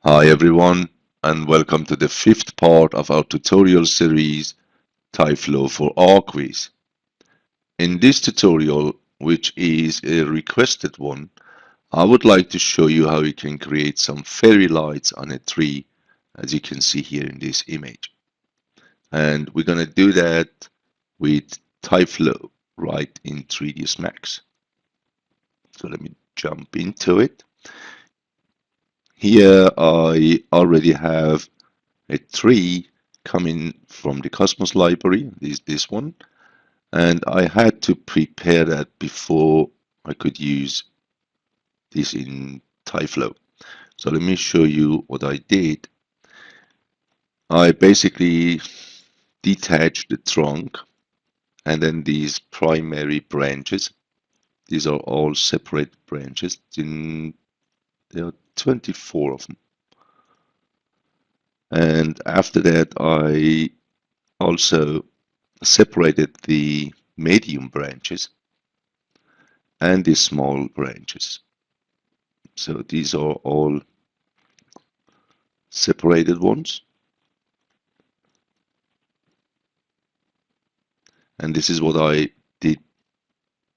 Hi everyone, and welcome to the fifth part of our tutorial series tyFLOW for ArchViz. In this tutorial, which is a requested one, I would like to show you how you can create some fairy lights on a tree, as you can see here in this image. And we're going to do that with tyFLOW right in 3ds Max. So let me jump into it. Here I already have a tree coming from the Cosmos library, this one, and I had to prepare that before I could use this in tyFLOW. So let me show you what I did. I basically detached the trunk and then these primary branches. These are all separate branches. There are 24 of them. And after that, I also separated the medium branches and the small branches. So these are all separated ones. And this is what I did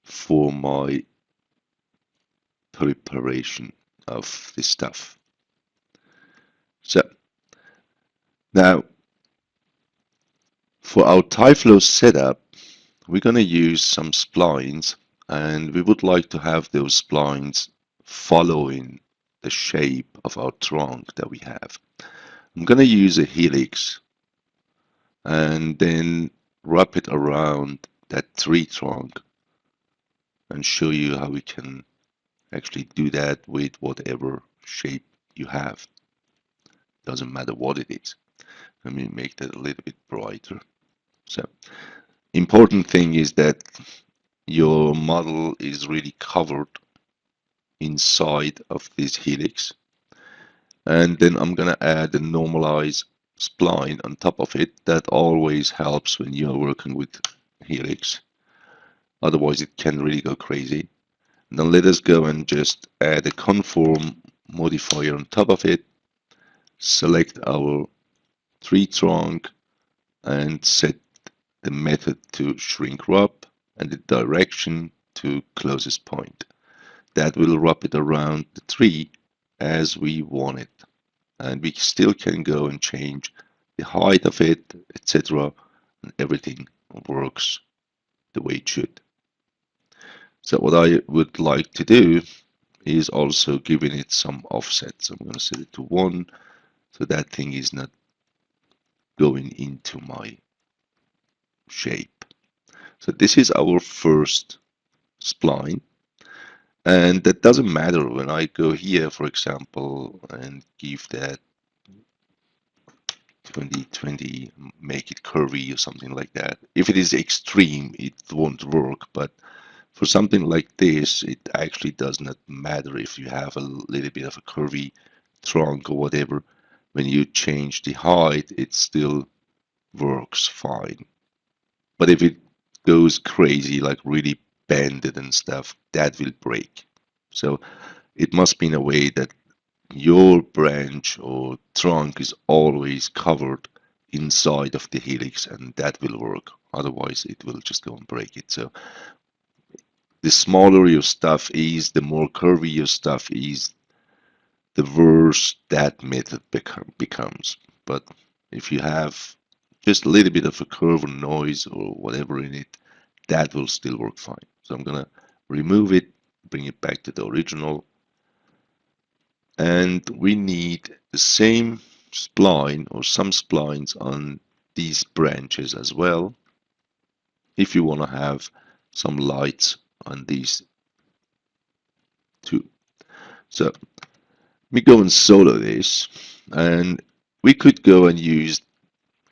for my preparation of this stuff. So now for our tyFLOW setup, we're going to use some splines, and we would like to have those splines following the shape of our trunk that we have. I'm going to use a helix and then wrap it around that tree trunk and show you how we can actually do that with whatever shape you have. Doesn't matter what it is. Let me make that a little bit brighter. So important thing is that your model is really covered inside of this helix, and then I'm gonna add a normalized spline on top of it. That always helps when you're working with helix, otherwise it can really go crazy. Now let us go and just add a conform modifier on top of it, select our tree trunk and set the method to shrink wrap and the direction to closest point. That will wrap it around the tree as we want it. And we still can go and change the height of it, etc. And everything works the way it should. So what I would like to do is also giving it some offset. So I'm going to set it to 1 so that thing is not going into my shape. So this is our first spline, and that doesn't matter when I go here, for example, and give that 2020, make it curvy or something like that. If it is extreme, it won't work, but for something like this, it actually does not matter if you have a little bit of a curvy trunk or whatever. When you change the height, it still works fine. But if it goes crazy, like really bended and stuff, that will break. So it must be in a way that your branch or trunk is always covered inside of the helix, and that will work. Otherwise, it will just go and break it. So the smaller your stuff is, the more curvy your stuff is, the worse that method becomes. But if you have just a little bit of a curve or noise or whatever in it, that will still work fine. So I'm gonna remove it, bring it back to the original, and we need the same spline or some splines on these branches as well if you want to have some lights on these too. So let me go and solo this, and we could go and use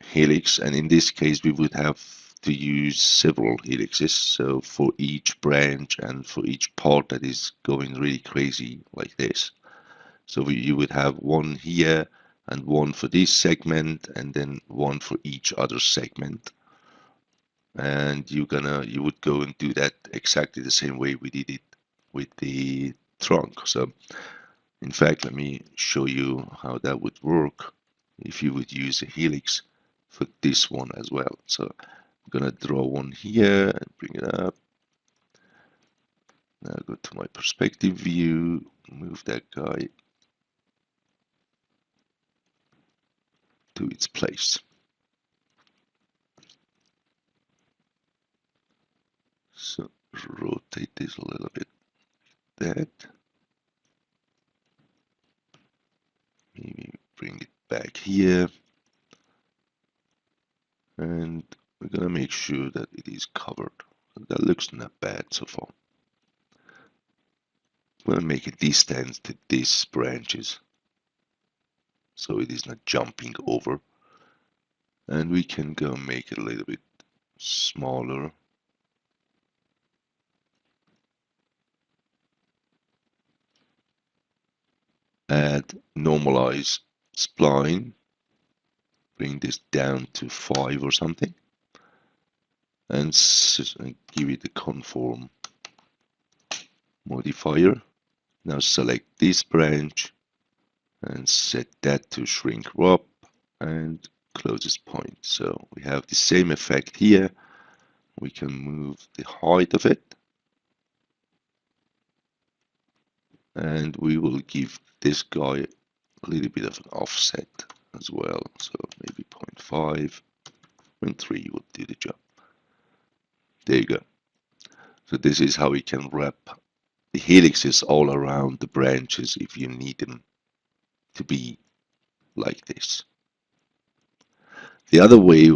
helix, and in this case we would have to use several helixes, so for each branch and for each part that is going really crazy like this. So you would have one here and one for this segment and then one for each other segment, and you would go and do that exactly the same way we did it with the trunk. So In fact, let me show you how that would work if you would use a helix for this one as well. So I'm gonna draw one here and bring it up. Now go to my perspective view, move that guy to its place. So rotate this a little bit. That. Maybe bring it back here. And we're gonna make sure that it is covered. That looks not bad so far. I'm gonna make a distance to these branches so it is not jumping over. And we can go make it a little bit smaller. Add normalize spline. Bring this down to 5 or something. And give it a conform modifier. Now select this branch and set that to shrink wrap and closest point. So we have the same effect here. We can move the height of it, and we will give this guy a little bit of an offset as well. So maybe 0.5, 0.3 would do the job. There you go. So this is how we can wrap the helixes all around the branches if you need them to be like this. The other way,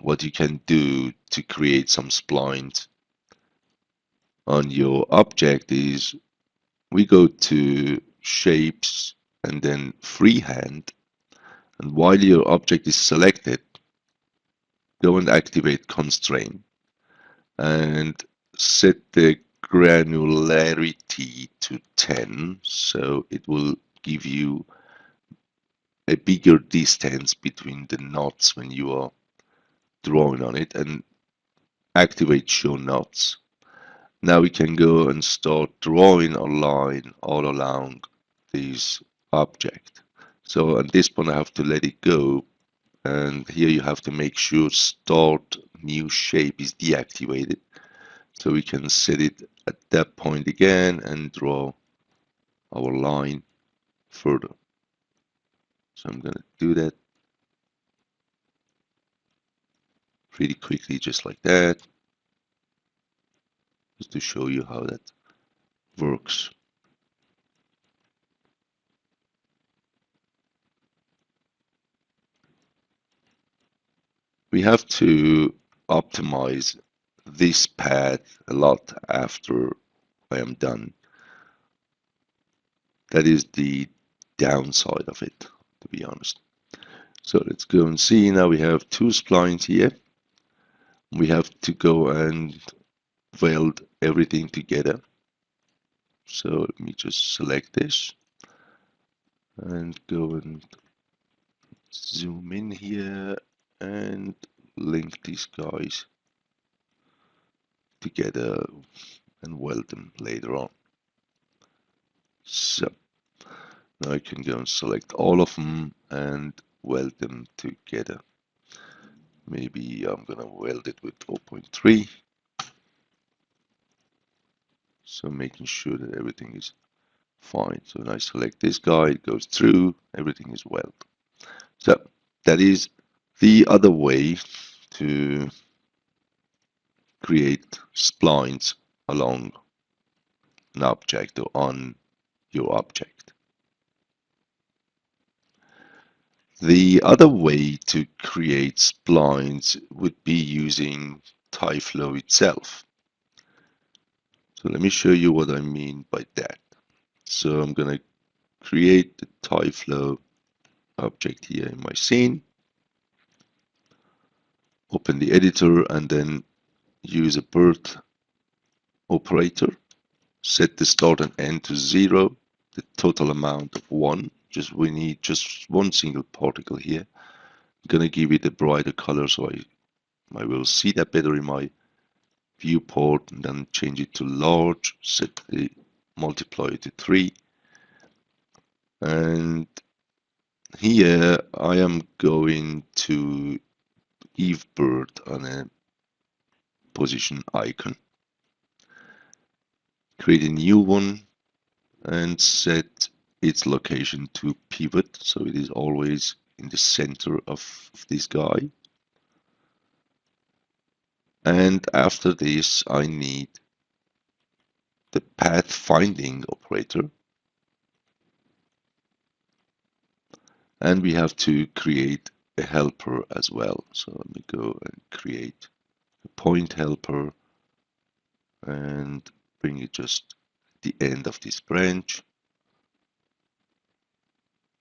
what you can do to create some splines on your object is we go to shapes and then freehand, and while your object is selected, go and activate constraint and set the granularity to 10, so it will give you a bigger distance between the knots when you are drawing on it, and activate show knots. Now we can go and start drawing a line all along this object. So at this point I have to let it go, and here you have to make sure start new shape is deactivated, so we can set it at that point again and draw our line further. So I'm gonna do that pretty quickly, just like that, just to show you how that works. We have to optimize this path a lot after I am done. That is the downside of it, to be honest. So let's go and see. Now we have two splines here. We have to go and weld everything together. So let me just select this and go and zoom in here and link these guys together and weld them later on. So now I can go and select all of them and weld them together. Maybe I'm gonna weld it with 0.3. So making sure that everything is fine. So when I select this guy, it goes through, everything is welded. So that is the other way to create splines along an object or on your object. The other way to create splines would be using tyFLOW itself. So let me show you what I mean by that. So I'm going to create the tyFLOW object here in my scene, open the editor, and then use a birth operator, set the start and end to 0, the total amount of 1. We need just one single particle here. I'm going to give it a brighter color so I will see that better in my viewport, and then change it to large, set the multiplier to 3, And here I am going to give birth on a position icon, create a new one, and set its location to pivot, so it is always in the center of this guy. And after this, I need the path finding operator, and we have to create a helper as well. So let me go and create a point helper and bring it just at the end of this branch.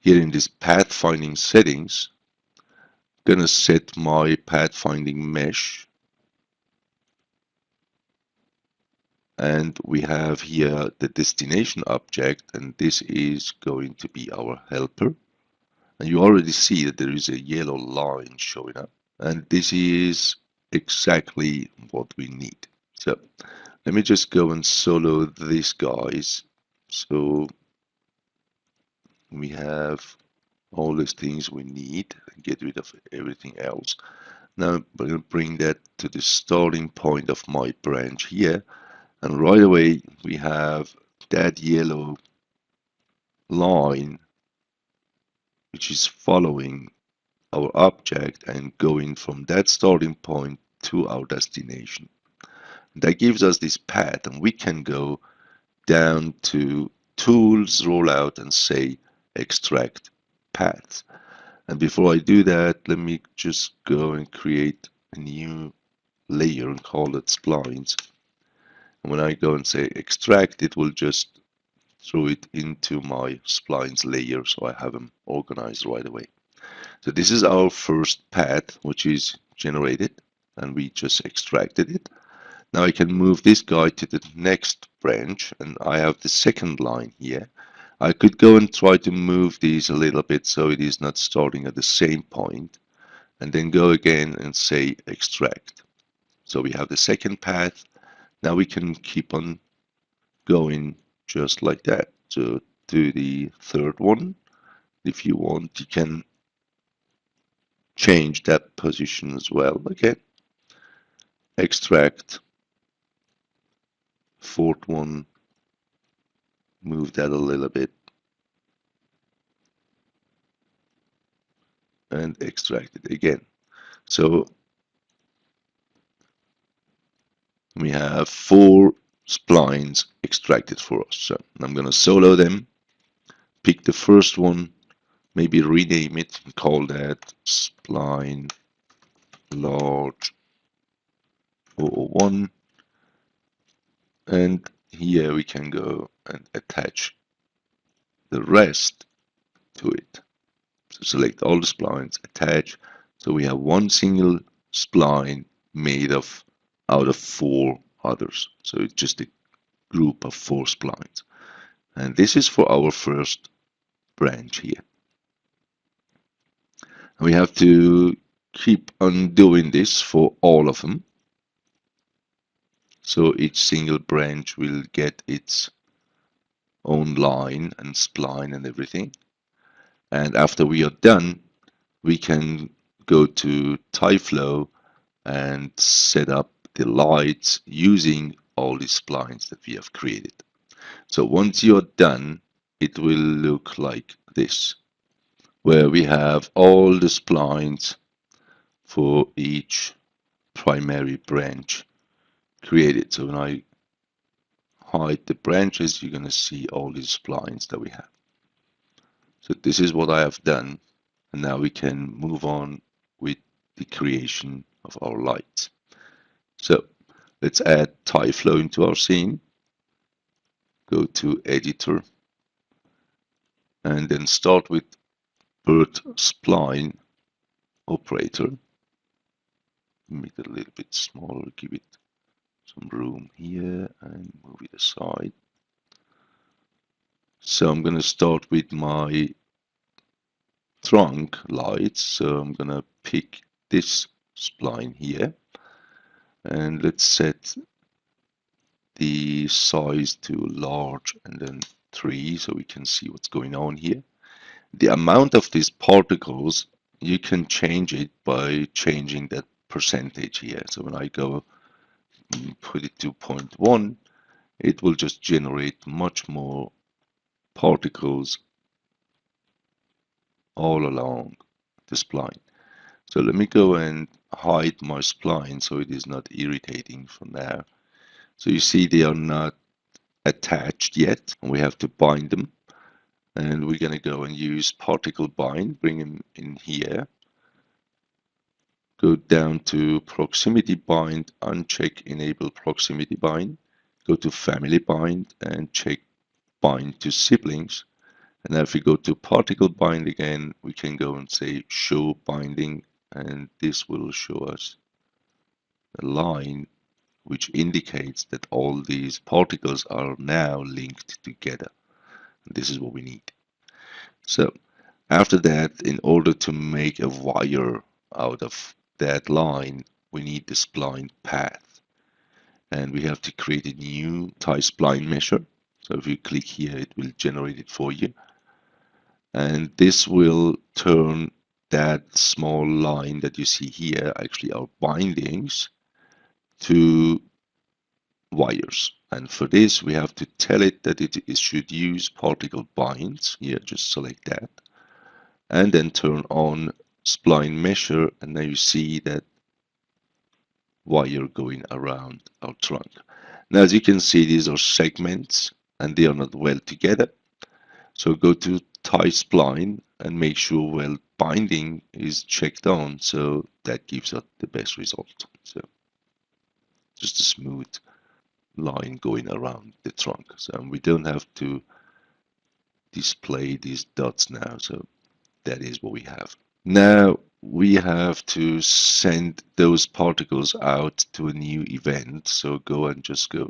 Here in this path finding settings, I'm gonna set my path finding mesh, and we have here the destination object, and this is going to be our helper. And you already see that there is a yellow line showing up, and this is exactly what we need. So let me just go and solo these guys. So we have all these things we need and get rid of everything else. Now I'm going to bring that to the starting point of my branch here, and right away we have that yellow line which is following our object and going from that starting point to our destination. That gives us this path, and we can go down to tools, rollout, and say extract paths. And before I do that, let me just go and create a new layer and call it splines. And when I go and say extract, it will just throw it into my splines layer, so I have them organized right away. So this is our first path, which is generated, and we just extracted it. Now I can move this guy to the next branch, and I have the second line here. I could go and try to move these a little bit so it is not starting at the same point, and then go again and say extract. So we have the second path. Now we can keep on going just like that. So to the third one, if you want, you can change that position as well. Okay, extract, fourth one, move that a little bit, and extract it again. So we have 4 splines extracted for us. So I'm going to solo them, pick the first one, maybe rename it and call that spline large 001, and here we can go and attach the rest to it. So select all the splines, attach, so we have one single spline made of out of 4 others. So it's just a group of 4 splines. And this is for our first branch here. And we have to keep on doing this for all of them. So each single branch will get its own line and spline and everything. And after we are done, we can go to tyFLOW and set up the lights using all these splines that we have created. So once you're done, it will look like this, where we have all the splines for each primary branch created. So when I hide the branches, you're going to see all these splines that we have. So this is what I have done, and now we can move on with the creation of our lights. So let's add tyFLOW into our scene. Go to editor and then start with birth spline operator. Make it a little bit smaller, give it some room here and move it aside. So I'm going to start with my trunk lights. So I'm going to pick this spline here, and let's set the size to large and then 3 so we can see what's going on here. The amount of these particles, you can change it by changing that percentage here. So when I go put it to 0.1, it will just generate much more particles all along the spline. So let me go and hide my spline so it is not irritating for now. So you see they are not attached yet, and we have to bind them. And we're going to go and use particle bind, bring them in here. Go down to proximity bind, uncheck enable proximity bind. Go to family bind and check bind to siblings. And now if we go to particle bind again, we can go and say show binding, and this will show us a line which indicates that all these particles are now linked together. And this is what we need. So after that, in order to make a wire out of that line, we need the spline path. And we have to create a new tySpline measure. So if you click here, it will generate it for you. And this will turn that small line that you see here, actually our bindings, to wires. And for this, we have to tell it that it should use particle binds. Here, just select that. And then turn on spline measure. And now you see that wire going around our trunk. Now, as you can see, these are segments and they are not well together. So go to tySpline and make sure well binding is checked on. So that gives us the best result. So just a smooth line going around the trunk. So we don't have to display these dots now. So that is what we have. Now we have to send those particles out to a new event. So go and just go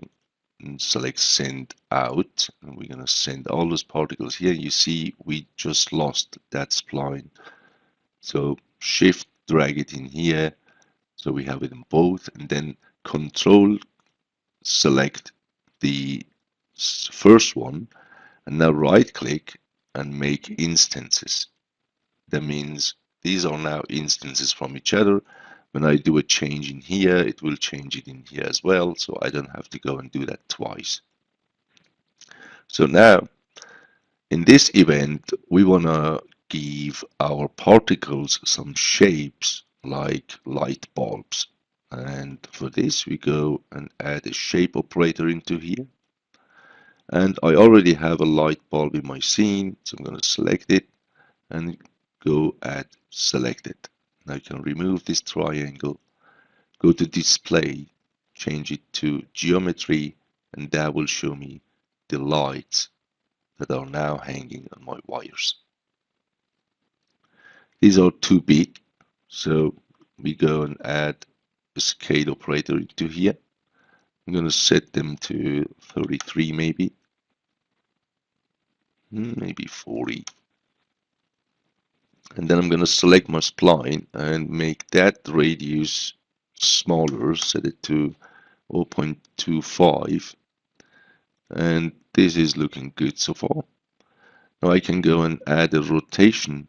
and select send out. And we're going to send all those particles here. You see we just lost that spline. So shift drag it in here. So we have it in both, and then control select the first one, and now right click and make instances. That means these are now instances from each other. When I do a change in here, it will change it in here as well, so I don't have to go and do that twice. So now in this event, we want to give our particles some shapes like light bulbs. And for this, we go and add a shape operator into here. And I already have a light bulb in my scene, so I'm going to select it and go add selected. Now I can remove this triangle, go to display, change it to geometry, and that will show me the lights that are now hanging on my wires. These are too big, so we go and add a scale operator into here. I'm going to set them to 33 maybe, maybe 40. And then I'm going to select my spline and make that radius smaller, set it to 0.25. And this is looking good so far. Now I can go and add a rotation.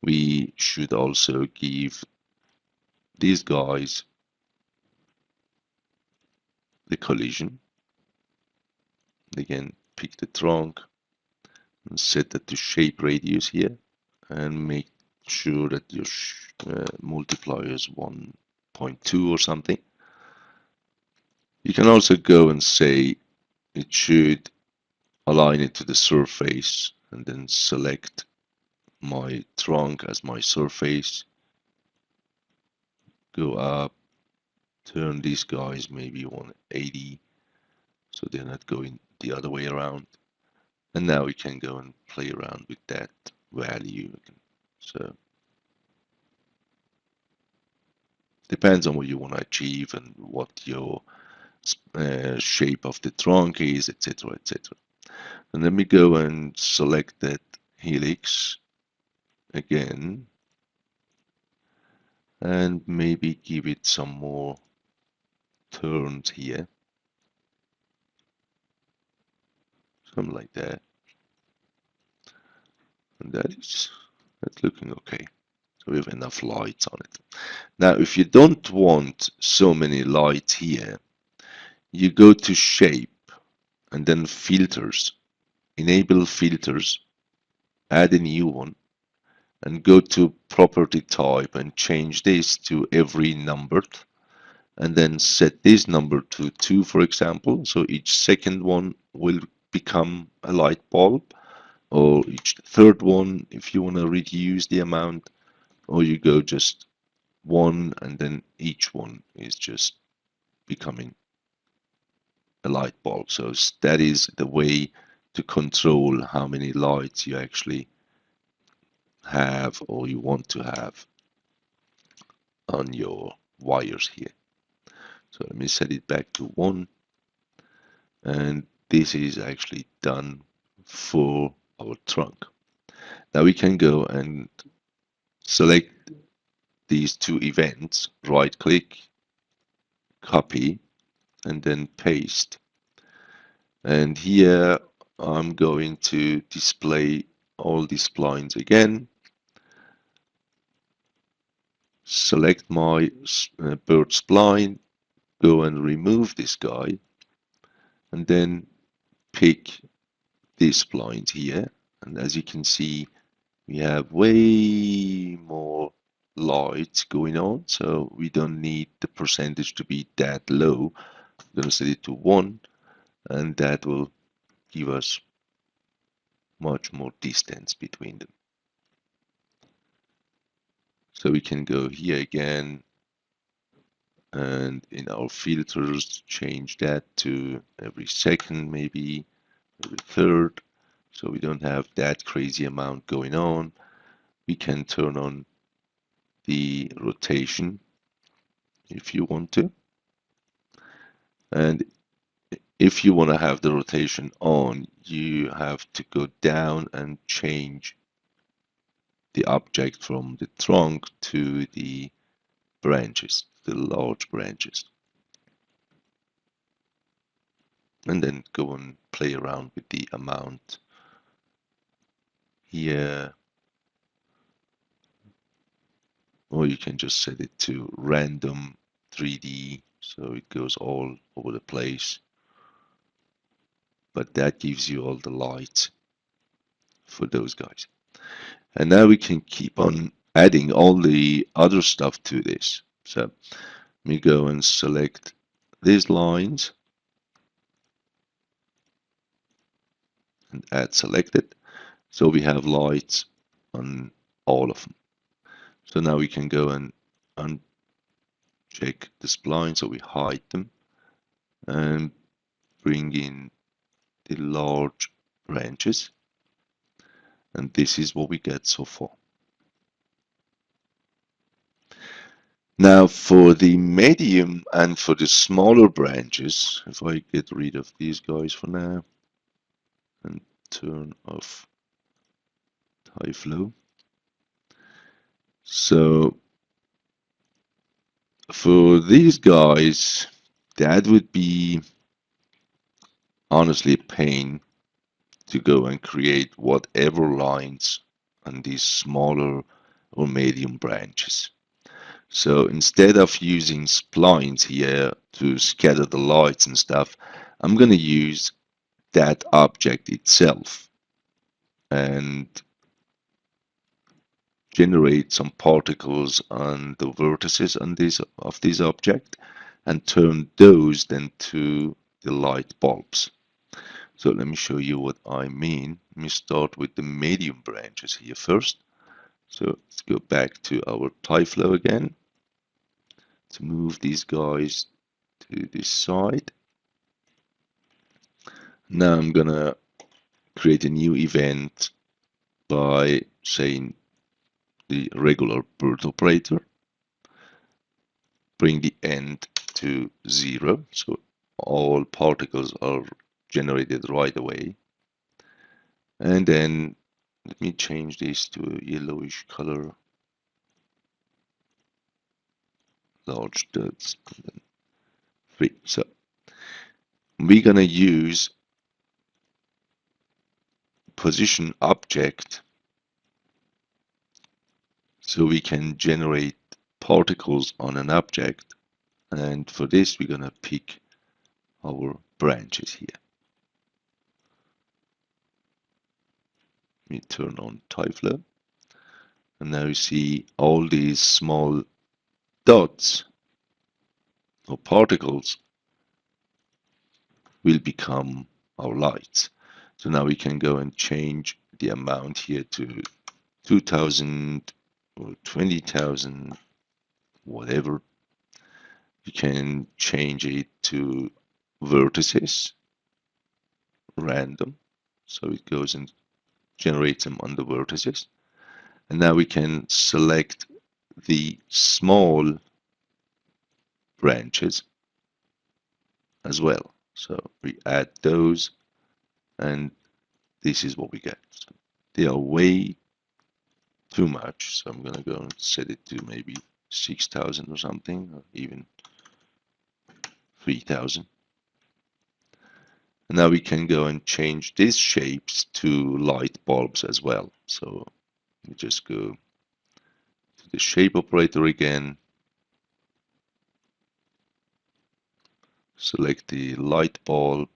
We should also give these guys the collision. Again, pick the trunk and set that to shape radius here, and make sure that your multiplier is 1.2 or something. You can also go and say it should align it to the surface, and then select my trunk as my surface. Go up, turn these guys maybe 180 so they're not going the other way around. And now we can go and play around with that value. So depends on what you want to achieve and what your shape of the trunk is, etc., etc. And let me go and select that helix again, and maybe give it some more turns here, something like that. And that's looking okay. So we have enough lights on it. Now, if you don't want so many lights here, you go to shape and then filters, enable filters, add a new one, and go to property type and change this to every numbered, and then set this number to 2, for example. So each second one will become a light bulb, or each third one if you want to reduce the amount, or you go just 1 and then each one is just becoming a light bulb. So that is the way to control how many lights you actually have or you want to have on your wires here. So let me set it back to 1, and this is actually done for our trunk. Now we can go and select these two events, right click, copy, and then paste. And here I'm going to display all these splines again. Select my bird spline, go and remove this guy, and then pick these splines here. And as you can see, we have way more lights going on, so we don't need the percentage to be that low. I'm going to set it to 1, and that will give us much more distance between them. So we can go here again, and in our filters change that to every second, maybe every third, so we don't have that crazy amount going on. We can turn on the rotation if you want to, and if you want to have the rotation on, you have to go down and change the object from the trunk to the branches, the large branches, and then go and play around with the amount here, or you can just set it to random 3D so it goes all over the place, but that gives you all the lights for those guys. And now we can keep on adding all the other stuff to this. So let me go and select these lines and add selected, so we have lights on all of them. So now we can go and uncheck the spline, so we hide them and bring in the large branches, and this is what we get so far. Now for the medium and for the smaller branches, if I get rid of these guys for now and turn off tyFLOW. So for these guys, that would be honestly a pain to go and create whatever lines on these smaller or medium branches. So instead of using splines here to scatter the lights and stuff, I'm going to use that object itself and generate some particles on the vertices on this object and turn those then to the light bulbs. So let me show you what I mean. Let me start with the medium branches here first. So let's go back to our tyFLOW again to move these guys to this side. Now I'm gonna create a new event by saying the regular bird operator, bring the end to 0, so all particles are generated right away, and then let me change this to a yellowish color, large dots, and then 3. So we're gonna use position object so we can generate particles on an object. And for this, we're gonna pick our branches here. We turn on tyFLOW, and now you see all these small dots or particles will become our lights. So now we can go and change the amount here to 2000 or 20,000, whatever. You can change it to vertices, random, so it goes and generates them on the vertices. And now we can select the small branches as well. So we add those, and this is what we get. So they are way too much, so I'm gonna go and set it to maybe 6,000 or something, or even 3,000. And now we can go and change these shapes to light bulbs as well. So we just go to the shape operator again, select the light bulb,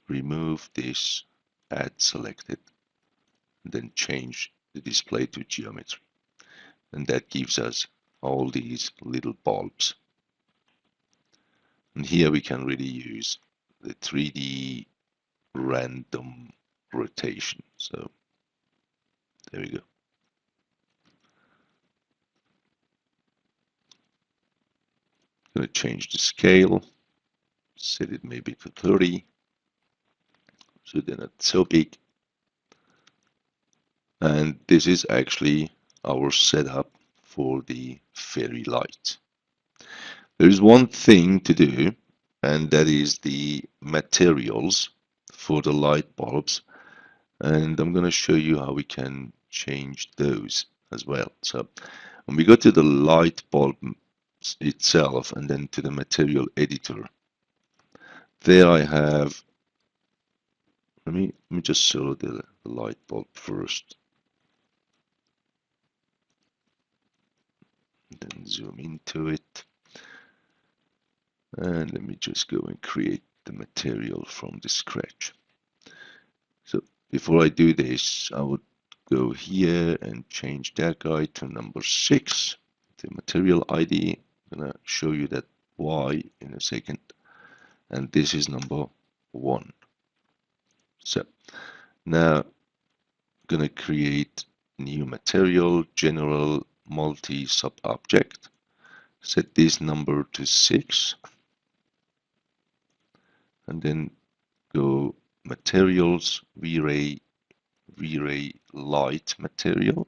remove this, add selected, and then change the display to geometry. And that gives us all these little bulbs. And here we can really use the 3D random rotation. So there we go. I'm going to change the scale, set it maybe to 30, so they're not so big. And this is actually our setup for the fairy light. There is one thing to do, and that is the materials for the light bulbs. And I'm going to show you how we can change those as well. So when we go to the light bulb itself and then to the material editor, there I have, let me just show the light bulb first, then zoom into it, and let me just go and create the material from the scratch. So before I do this, I would go here and change that guy to number 6, the material ID. I'm gonna show you that why in a second. And this is number 1. So now I'm gonna create new material, general multi sub object. Set this number to 6, and then go materials, V-Ray light material.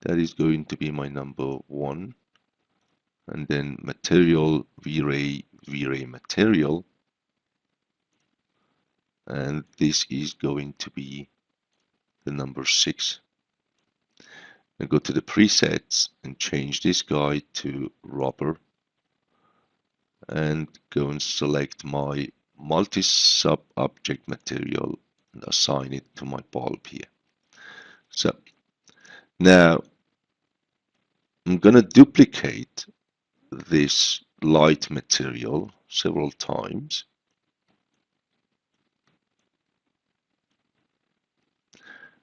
That is going to be my number 1. And then material V-Ray material. And this is going to be the number 6. And go to the presets and change this guy to rubber. And go and select my multi-sub object material and assign it to my bulb here. So now I'm going to duplicate this light material several times.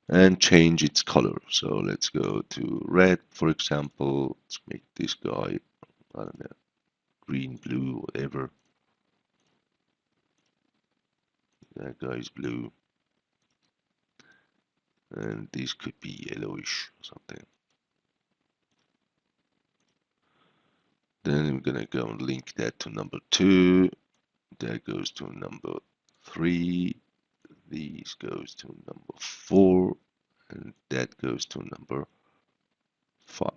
And change its color. So let's go to red, for example. Let's make this guy, I don't know, green, blue, whatever. That guy is blue. And this could be yellowish or something. Then I'm gonna go and link that to number 2. That goes to number 3. These goes to number 4. And that goes to number 5.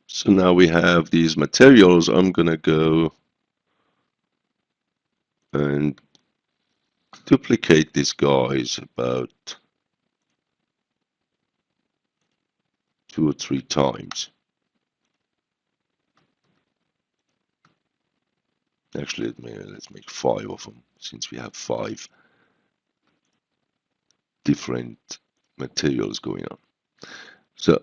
So now we have these materials. I'm gonna go and duplicate these guys about 2 or 3 times. Actually, let's make 5 of them, since we have 5 different materials going on. So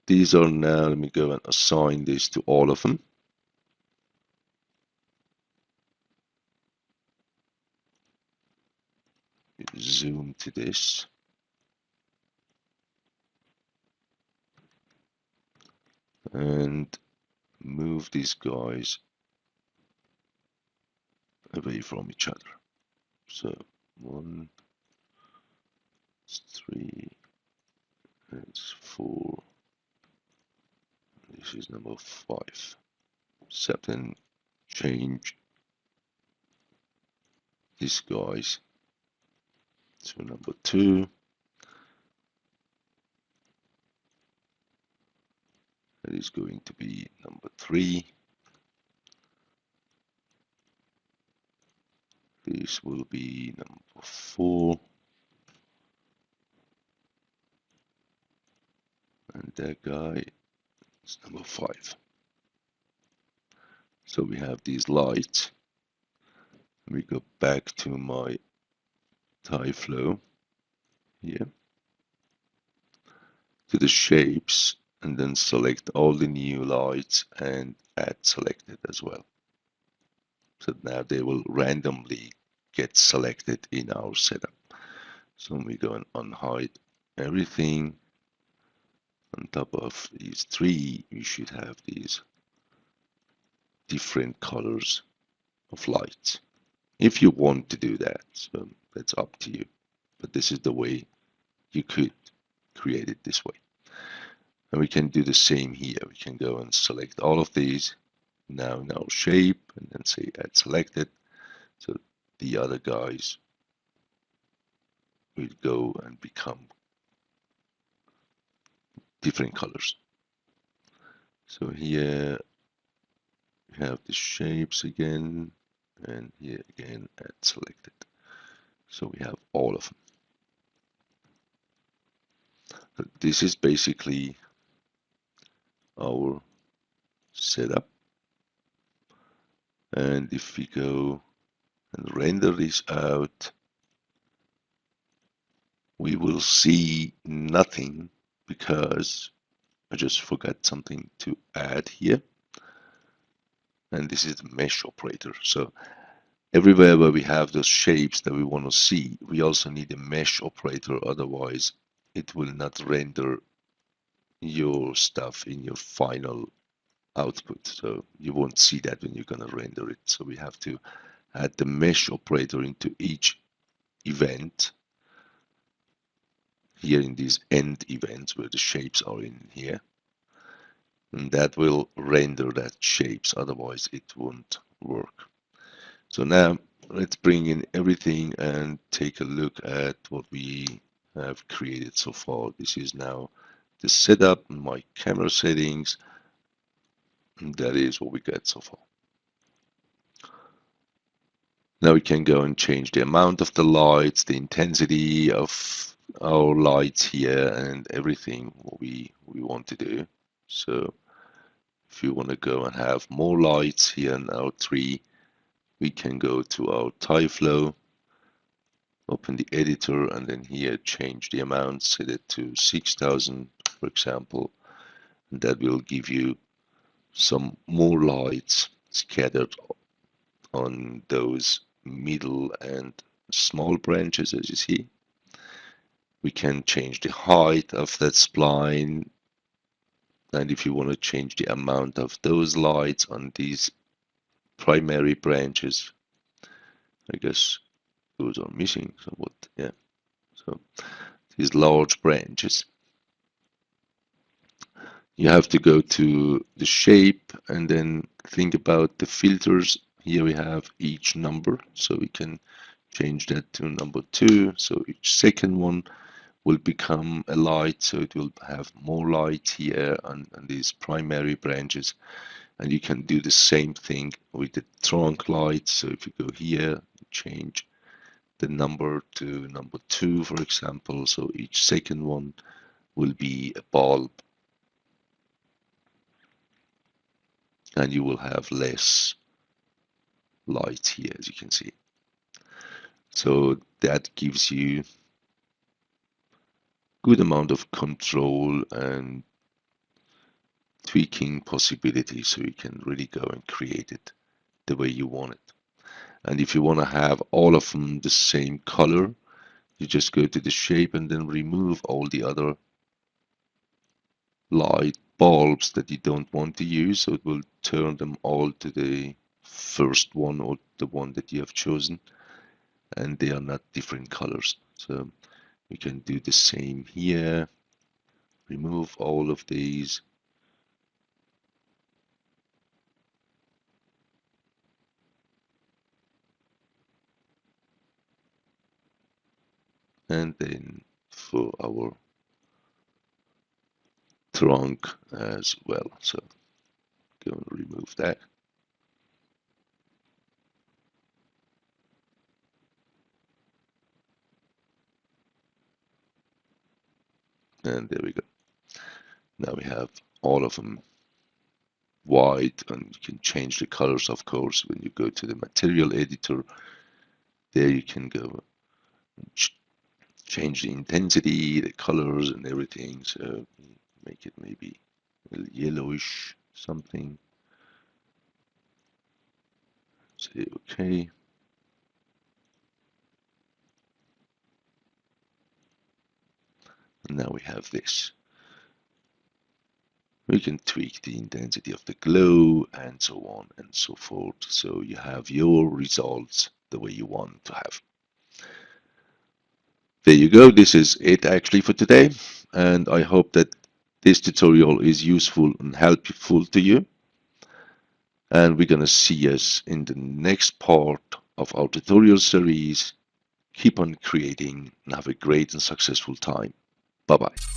these are now, let me go and assign this to all of them. Zoom to this. And move these guys away from each other. So 1, 3, that's 4. This is number 5. So then change these guys to number 2. That is going to be number 3. This will be number 4. And that guy is number 5. So we have these lights. We go back to my tyFLOW here, to the shapes, and then select all the new lights and add selected as well. So now they will randomly get selected in our setup. So we go and unhide everything. On top of these 3, we should have these different colors of lights. If you want to do that, so that's up to you. But this is the way you could create it this way. And we can do the same here. We can go and select all of these now in our shape and then say add selected. So the other guys will go and become different colors. So here we have the shapes again, and here again add selected. So we have all of them. So this is basically our setup. And if we go and render this out, we will see nothing because I just forgot something to add here. And this is the mesh operator. So everywhere where we have those shapes that we want to see, we also need a mesh operator. Otherwise, it will not render your stuff in your final output. So you won't see that when you're going to render it. So we have to add the mesh operator into each event here in these end events where the shapes are in here. And that will render that shapes. Otherwise, it won't work. So now let's bring in everything and take a look at what we have created so far. This is now the setup, my camera settings, and that is what we get so far. Now we can go and change the amount of the lights, the intensity of our lights here, and everything what we want to do. So if you want to go and have more lights here in our tree, we can go to our tyFLOW, open the editor, and then here change the amount, set it to 6000 for example, and that will give you some more lights scattered on those middle and small branches, as you see. We can change the height of that spline, and if you want to change the amount of those lights on these primary branches, I guess those are missing. So what? Yeah. So these large branches, you have to go to the shape and then think about the filters. Here we have each number, so we can change that to number 2. So each second one will become a light, so it will have more light here on these primary branches. And you can do the same thing with the trunk light. So if you go here, change the number to number 2, for example. So each second one will be a bulb, and you will have less light here, as you can see. So that gives you good amount of control and tweaking possibilities, so you can really go and create it the way you want it. And if you want to have all of them the same color, you just go to the shape and then remove all the other light bulbs that you don't want to use, so it will turn them all to the first one or the one that you have chosen, and they are not different colors. So we can do the same here, remove all of these, and then for our trunk as well. So go and remove that. And there we go. Now we have all of them white, and you can change the colors, of course, when you go to the material editor. There you can go change the intensity, the colors, and everything. So make it maybe a yellowish something. Say OK. And now we have this. We can tweak the intensity of the glow and so on and so forth. So you have your results the way you want to have. There you go. This is it actually for today. And I hope that this tutorial is useful and helpful to you. And we're going to see us in the next part of our tutorial series. Keep on creating and have a great and successful time. Bye-bye.